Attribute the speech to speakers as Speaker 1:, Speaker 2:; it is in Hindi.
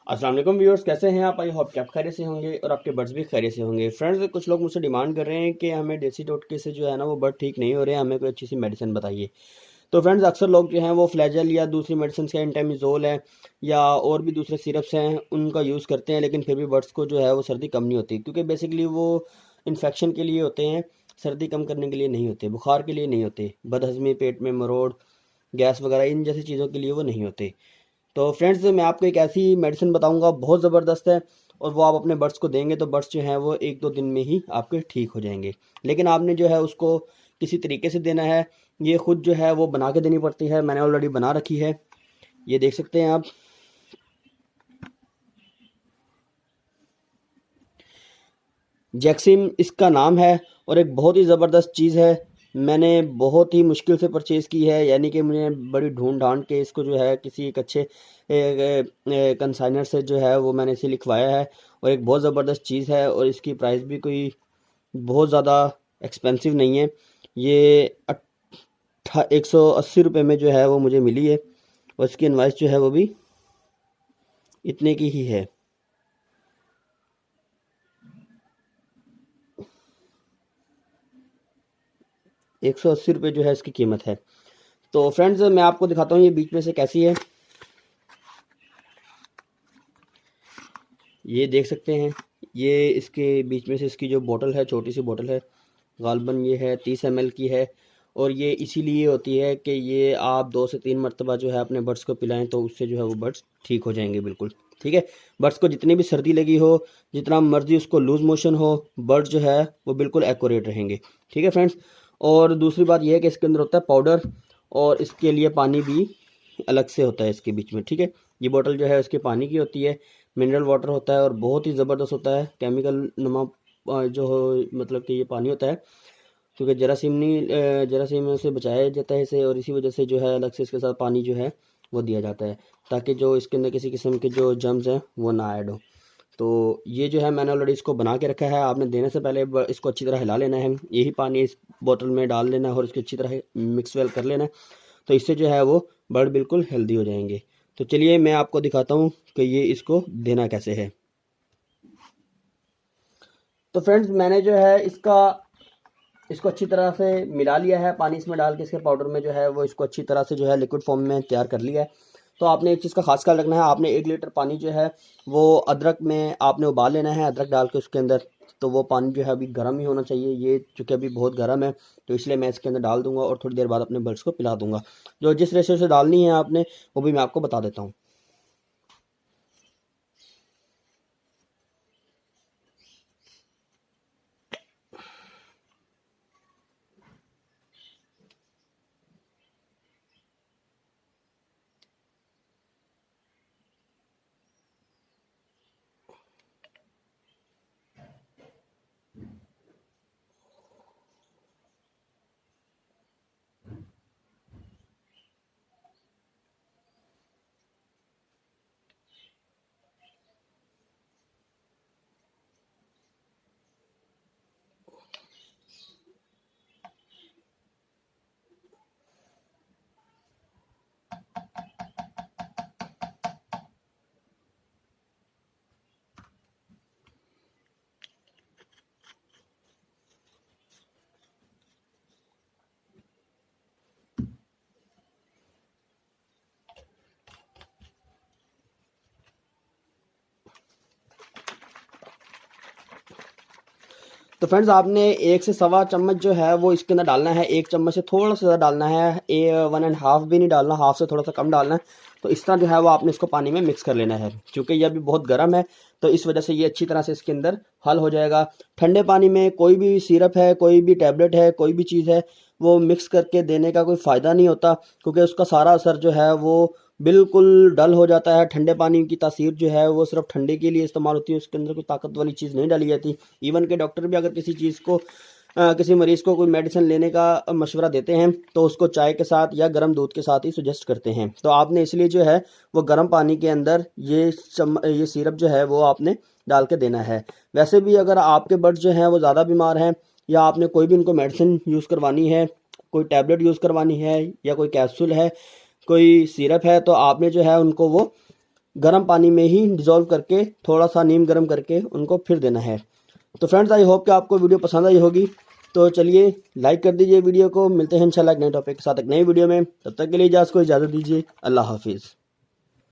Speaker 1: अस्सलाम वालेकुम व्यूअर्स, कैसे हैं आप? आई होप कि आप खैरियत से होंगे और आपके बर्ड्स भी खैरियत से होंगे। फ्रेंड्स, कुछ लोग मुझसे डिमांड कर रहे हैं कि हमें देसी टोटके से जो है ना वो बर्ड ठीक नहीं हो रहे हैं, हमें कोई अच्छी सी मेडिसिन बताइए। तो फ्रेंड्स, अक्सर लोग जो हैं वो फ्लैजल या दूसरी मेडिसिन का एंटामिजोल है या और भी दूसरे सिरप्स हैं उनका यूज़ करते हैं, लेकिन फिर भी बर्ड्स को जो है वो सर्दी कम नहीं होती, क्योंकि बेसिकली वो इन्फेक्शन के लिए होते हैं, सर्दी कम करने के लिए नहीं होते, बुखार के लिए नहीं होते, बदहज़मी, पेट में मरोड़, गैस वगैरह इन जैसी चीज़ों के लिए वो नहीं होते। तो फ्रेंड्स, मैं आपको एक ऐसी मेडिसिन बताऊंगा, बहुत ज़बरदस्त है, और वो आप अपने बर्ड्स को देंगे तो बर्ड्स जो हैं वो एक दो दिन में ही आपके ठीक हो जाएंगे। लेकिन आपने जो है उसको किसी तरीके से देना है, ये खुद जो है वो बना के देनी पड़ती है। मैंने ऑलरेडी बना रखी है, ये देख सकते हैं आप। जैक्सिम इसका नाम है और एक बहुत ही ज़बरदस्त चीज़ है। मैंने बहुत ही मुश्किल से परचेज़ की है, यानी कि मुझे बड़ी ढूंढ ढांड के इसको जो है किसी एक अच्छे कंसाइनर से जो है वो मैंने इसे लिखवाया है, और एक बहुत ज़बरदस्त चीज़ है, और इसकी प्राइस भी कोई बहुत ज़्यादा एक्सपेंसिव नहीं है। ये 180 रुपये में जो है वो मुझे मिली है, और इसकी इनवाइस जो है वो भी इतने की ही है। 180 रुपये जो है इसकी कीमत है। तो फ्रेंड्स, मैं आपको दिखाता हूँ ये बीच में से कैसी है। ये देख सकते हैं, ये इसके बीच में से इसकी जो बोतल है, छोटी सी बोतल है, गालबन ये है 30 ml की है, और ये इसीलिए होती है कि ये आप 2 से 3 मरतबा जो है अपने बर्ड्स को पिलाएं तो उससे जो है वो बर्ड्स ठीक हो जाएंगे बिल्कुल। ठीक है, बर्ड्स को जितनी भी सर्दी लगी हो, जितना मर्जी उसको लूज मोशन हो, बर्ड्स जो है वो बिल्कुल एक्यूरेट रहेंगे। ठीक है फ्रेंड्स, और दूसरी बात यह है कि इसके अंदर होता है पाउडर, और इसके लिए पानी भी अलग से होता है इसके बीच में। ठीक है, ये बोतल जो है उसके पानी की होती है, मिनरल वाटर होता है, और बहुत ही ज़बरदस्त होता है, केमिकल नुमा जो मतलब कि ये पानी होता है, क्योंकि जरासीम से बचाया जाता है इसे, और इसी वजह से जो है अलग से इसके साथ पानी जो है वो दिया जाता है, ताकि जो इसके अंदर किसी किस्म के जो जर्म्स हैं वो ना ऐड हो। तो ये जो है मैंने ऑलरेडी इसको बना के रखा है। आपने देने से पहले इसको अच्छी तरह हिला लेना है, यही पानी इस बोतल में डाल लेना है और इसको अच्छी तरह मिक्स वेल कर लेना है, तो इससे जो है वो बर्ड बिल्कुल हेल्दी हो जाएंगे। तो चलिए मैं आपको दिखाता हूँ कि ये इसको देना कैसे है। तो फ्रेंड्स, मैंने जो है इसको अच्छी तरह से मिला लिया है, पानी इसमें डाल के इसके पाउडर में जो है वो इसको अच्छी तरह से जो है लिक्विड फॉर्म में तैयार कर लिया है। तो आपने एक चीज़ का खास ख्याल रखना है, आपने 1 लीटर पानी जो है वो अदरक में आपने उबाल लेना है, अदरक डाल के उसके अंदर। तो वो पानी जो है अभी गर्म ही होना चाहिए, ये चूँकि अभी बहुत गर्म है, तो इसलिए मैं इसके अंदर डाल दूंगा और थोड़ी देर बाद अपने बर्ड्स को पिला दूंगा। जो जिस रेशो से डालनी है आपने, वो भी मैं आपको बता देता हूँ। तो फ्रेंड्स, आपने 1 से 1.25 चम्मच जो है वो इसके अंदर डालना है, 1 चम्मच से थोड़ा सा ज़्यादा डालना है, 1.5 भी नहीं डालना, हाफ से थोड़ा सा कम डालना है। तो इस तरह जो है वो आपने इसको पानी में मिक्स कर लेना है, क्योंकि ये अभी बहुत गर्म है, तो इस वजह से ये अच्छी तरह से इसके अंदर हल हो जाएगा। ठंडे पानी में कोई भी सिरप है, कोई भी टैबलेट है, कोई भी चीज़ है, वो मिक्स करके देने का कोई फ़ायदा नहीं होता, क्योंकि उसका सारा असर जो है वो बिल्कुल डल हो जाता है। ठंडे पानी की तासीर जो है वो सिर्फ ठंडे के लिए इस्तेमाल होती है, उसके अंदर कोई ताकत वाली चीज़ नहीं डाली जाती। इवन के डॉक्टर भी अगर किसी चीज़ को किसी मरीज़ को कोई मेडिसिन लेने का मशवरा देते हैं तो उसको चाय के साथ या गर्म दूध के साथ ही सुजेस्ट करते हैं। तो आपने इसलिए जो है वो गर्म पानी के अंदर ये सिरप जो है वो आपने डाल के देना है। वैसे भी अगर आपके बर्ड्स जो हैं वो ज़्यादा बीमार हैं, या आपने कोई भी उनको मेडिसिन यूज़ करवानी है, कोई टैबलेट यूज़ करवानी है, या कोई कैप्सूल है, कोई सिरप है, तो आपने जो है उनको वो गर्म पानी में ही डिज़ोल्व करके थोड़ा सा नीम गर्म करके उनको फिर देना है। तो फ्रेंड्स आई होप कि आपको वीडियो पसंद आई होगी। तो चलिए लाइक कर दीजिए वीडियो को। मिलते हैं इंशाल्लाह एक नए टॉपिक के साथ एक नई वीडियो में। तब तक के लिए को इजाज़त दीजिए। अल्लाह हाफिज़।